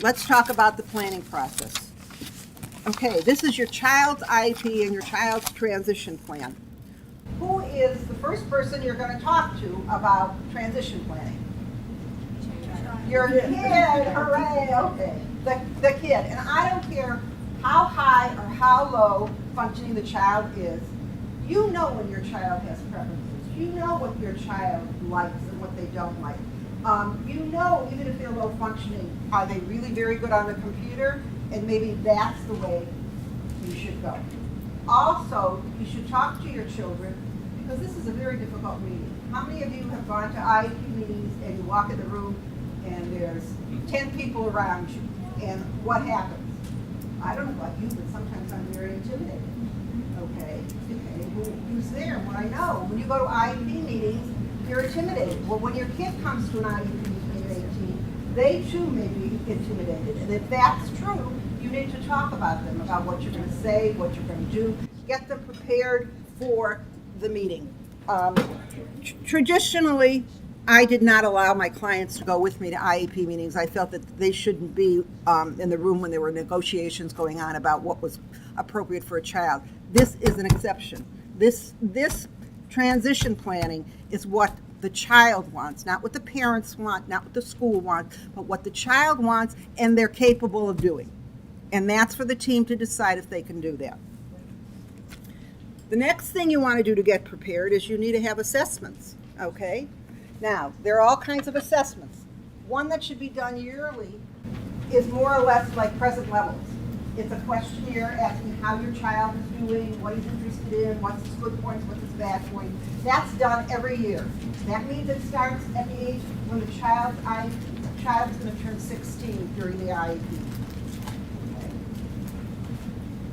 let's talk about the planning process. Okay, this is your child's IEP and your child's transition plan. Who is the first person you're going to talk to about transition planning? Your kid, hooray, okay. The kid, and I don't care how high or how low functioning the child is, you know when your child has preferences. You know what your child likes and what they don't like. You know, even if they're low functioning, are they really very good on the computer? And maybe that's the way you should go. Also, you should talk to your children, because this is a very difficult meeting. How many of you have gone to IEP meetings and you walk in the room and there's 10 people around you, and what happens? I don't know about you, but sometimes I'm very intimidated. Okay, who's there? What I know. When you go to IEP meetings, you're intimidated. Well, when your kid comes to an IEP meeting at 18, they too may be intimidated. And if that's true, you need to talk about them, about what you're going to say, what you're going to do. Get them prepared for the meeting. Traditionally, I did not allow my clients to go with me to IEP meetings. I felt that they shouldn't be in the room when there were negotiations going on about what was appropriate for a child. This is an exception. This transition planning is what the child wants, not what the parents want, not what the school wants, but what the child wants and they're capable of doing. And that's for the team to decide if they can do that. The next thing you want to do to get prepared is you need to have assessments, okay? Now, there are all kinds of assessments. One that should be done yearly is more or less like present levels. It's a questionnaire asking how your child is doing, what he's interested in, what's his good points, what's his bad points. That's done every year. That means it starts at the age when the child is going to turn 16 during the IEP.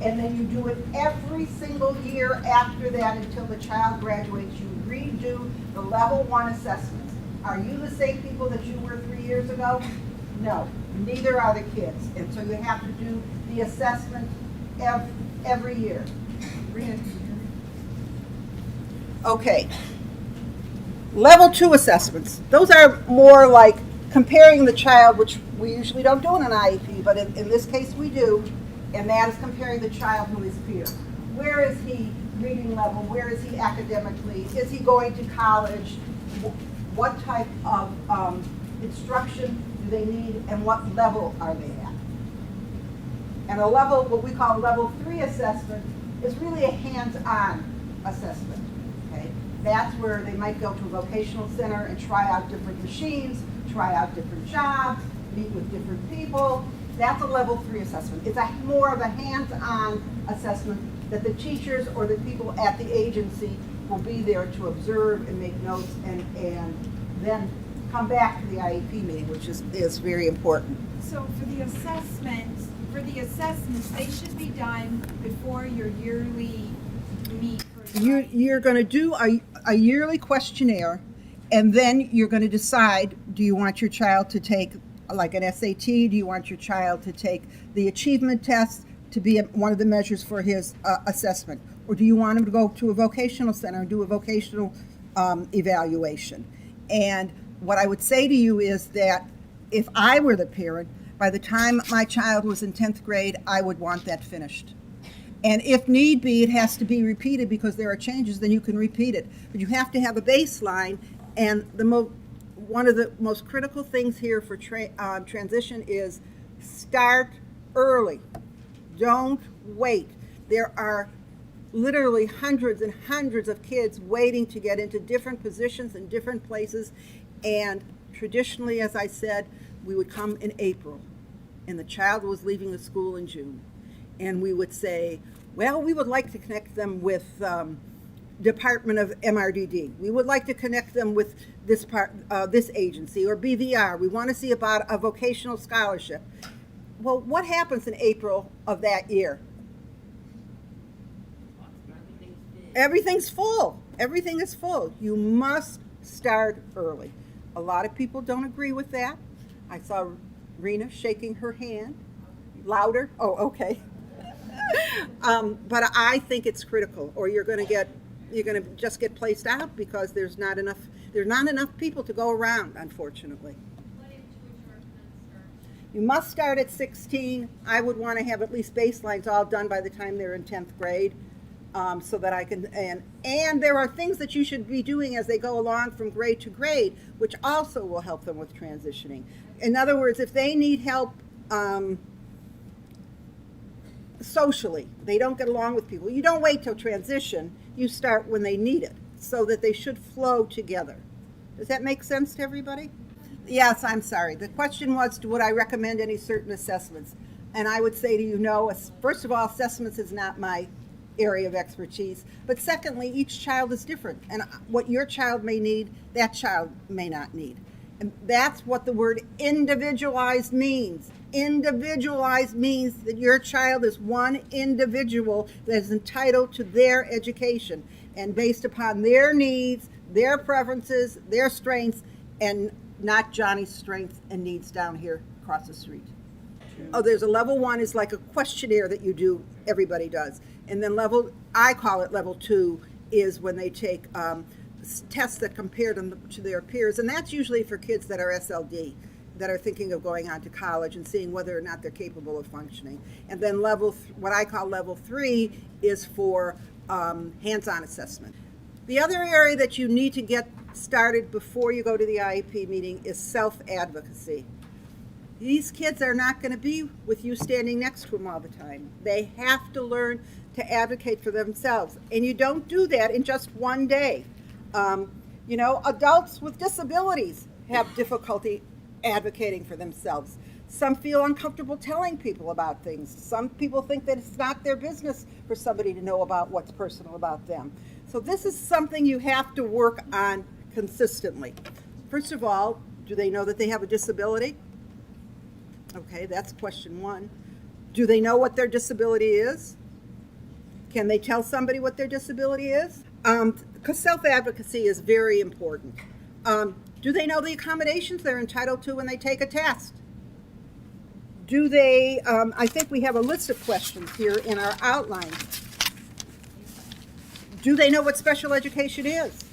And then you do it every single year after that until the child graduates. You redo the level 1 assessments. Are you the same people that you were 3 years ago? No, neither are the kids. And so you have to do the assessment every year. Okay. Level 2 assessments. Those are more like comparing the child, which we usually don't do in an IEP, but in this case we do. And that is comparing the child to his peer. Where is he reading level? Where is he academically? Is he going to college? What type of instruction do they need, and what level are they at? And a level, what we call level 3 assessment, is really a hands-on assessment. Okay? That's where they might go to a vocational center and try out different machines, try out different jobs, meet with different people. That's a level 3 assessment. It's more of a hands-on assessment that the teachers or the people at the agency will be there to observe and make notes and then come back to the IEP meeting, which is very important. So for the assessments, they should be done before your yearly meet. You're going to do a yearly questionnaire, and then you're going to decide, do you want your child to take like an SAT? Do you want your child to take the achievement test to be one of the measures for his assessment? Or do you want him to go to a vocational center and do a vocational evaluation? And what I would say to you is that if I were the parent, by the time my child was in 10th grade, I would want that finished. And if need be, it has to be repeated because there are changes, then you can repeat it. But you have to have a baseline, and one of the most critical things here for transition is start early. Don't wait. There are literally hundreds and hundreds of kids waiting to get into different positions in different places. And traditionally, as I said, we would come in April, and the child was leaving the school in June. And we would say, well, we would like to connect them with Department of MRDD. We would like to connect them with this agency or BVR. We want to see about a vocational scholarship. Well, what happens in April of that year? Everything's full. Everything is full. You must start early. A lot of people don't agree with that. I saw Rena shaking her hand. Louder? Oh, okay. But I think it's critical, or you're going to just get placed out because there's not enough people to go around, unfortunately. You must start at 16. I would want to have at least baselines all done by the time they're in 10th grade. So that I can, and there are things that you should be doing as they go along from grade to grade, which also will help them with transitioning. In other words, if they need help socially, they don't get along with people, you don't wait till transition, you start when they need it, so that they should flow together. Does that make sense to everybody? Yes, I'm sorry. The question was, would I recommend any certain assessments? And I would say to you, no. First of all, assessments is not my area of expertise. But secondly, each child is different. And what your child may need, that child may not need. And that's what the word individualized means. Individualized means that your child is one individual that is entitled to their education. And based upon their needs, their preferences, their strengths, and not Johnny's strengths and needs down here across the street. Oh, there's a level 1 is like a questionnaire that you do, everybody does. And then I call it level 2, is when they take tests that compare them to their peers. And that's usually for kids that are SLD, that are thinking of going on to college and seeing whether or not they're capable of functioning. And then what I call level 3 is for hands-on assessment. The other area that you need to get started before you go to the IEP meeting is self-advocacy. These kids are not going to be with you standing next to them all the time. They have to learn to advocate for themselves. And you don't do that in just one day. Adults with disabilities have difficulty advocating for themselves. Some feel uncomfortable telling people about things. Some people think that it's not their business for somebody to know about what's personal about them. So this is something you have to work on consistently. First of all, do they know that they have a disability? Okay, that's question 1. Do they know what their disability is? Can they tell somebody what their disability is? Because self-advocacy is very important. Do they know the accommodations they're entitled to when they take a test? Do they, I think we have a list of questions here in our outline. Do they know what special education is?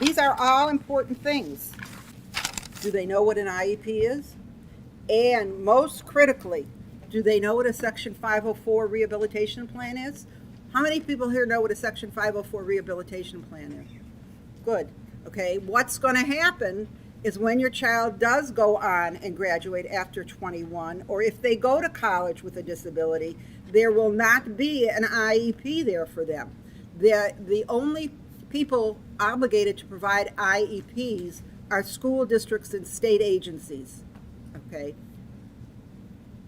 These are all important things. Do they know what an IEP is? And most critically, do they know what a Section 504 rehabilitation plan is? How many people here know what a Section 504 rehabilitation plan is? Good. Okay, what's going to happen is when your child does go on and graduate after 21, or if they go to college with a disability, there will not be an IEP there for them. The only people obligated to provide IEPs are school districts and state agencies. Okay,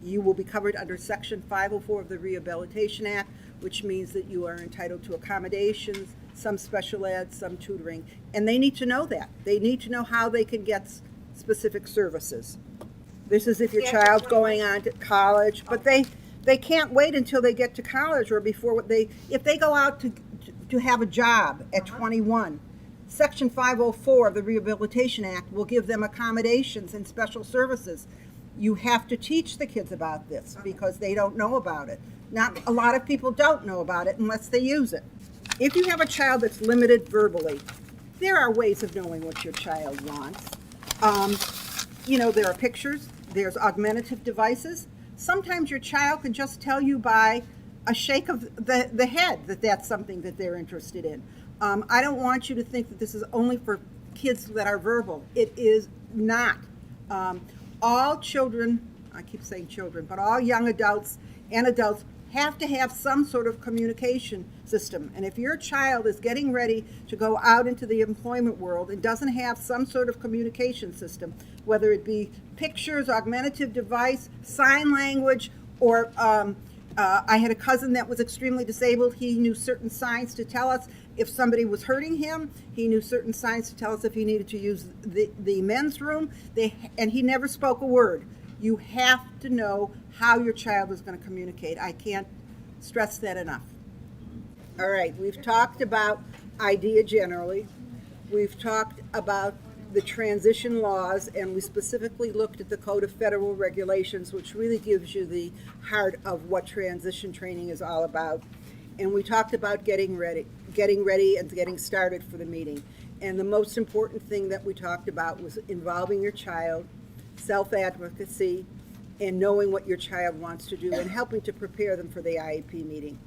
you will be covered under Section 504 of the Rehabilitation Act, which means that you are entitled to accommodations, some special ed, some tutoring, and they need to know that. They need to know how they can get specific services. This is if your child's going on to college, but they can't wait until they get to college or before if they go out to have a job at 21. Section 504 of the Rehabilitation Act will give them accommodations and special services. You have to teach the kids about this because they don't know about it. Not a lot of people don't know about it unless they use it. If you have a child that's limited verbally, there are ways of knowing what your child wants. There are pictures, there's augmentative devices. Sometimes your child can just tell you by a shake of the head that that's something that they're interested in. I don't want you to think that this is only for kids that are verbal. It is not. All children, I keep saying children, but all young adults and adults have to have some sort of communication system. And if your child is getting ready to go out into the employment world and doesn't have some sort of communication system, whether it be pictures, augmentative device, sign language, or I had a cousin that was extremely disabled. He knew certain signs to tell us if somebody was hurting him. He knew certain signs to tell us if he needed to use the men's room. And he never spoke a word. You have to know how your child is going to communicate. I can't stress that enough. All right, we've talked about IDEA generally. We've talked about the transition laws, and we specifically looked at the Code of Federal Regulations, which really gives you the heart of what transition training is all about. And we talked about getting ready and getting started for the meeting. And the most important thing that we talked about was involving your child, self-advocacy, and knowing what your child wants to do, and helping to prepare them for the IEP meeting.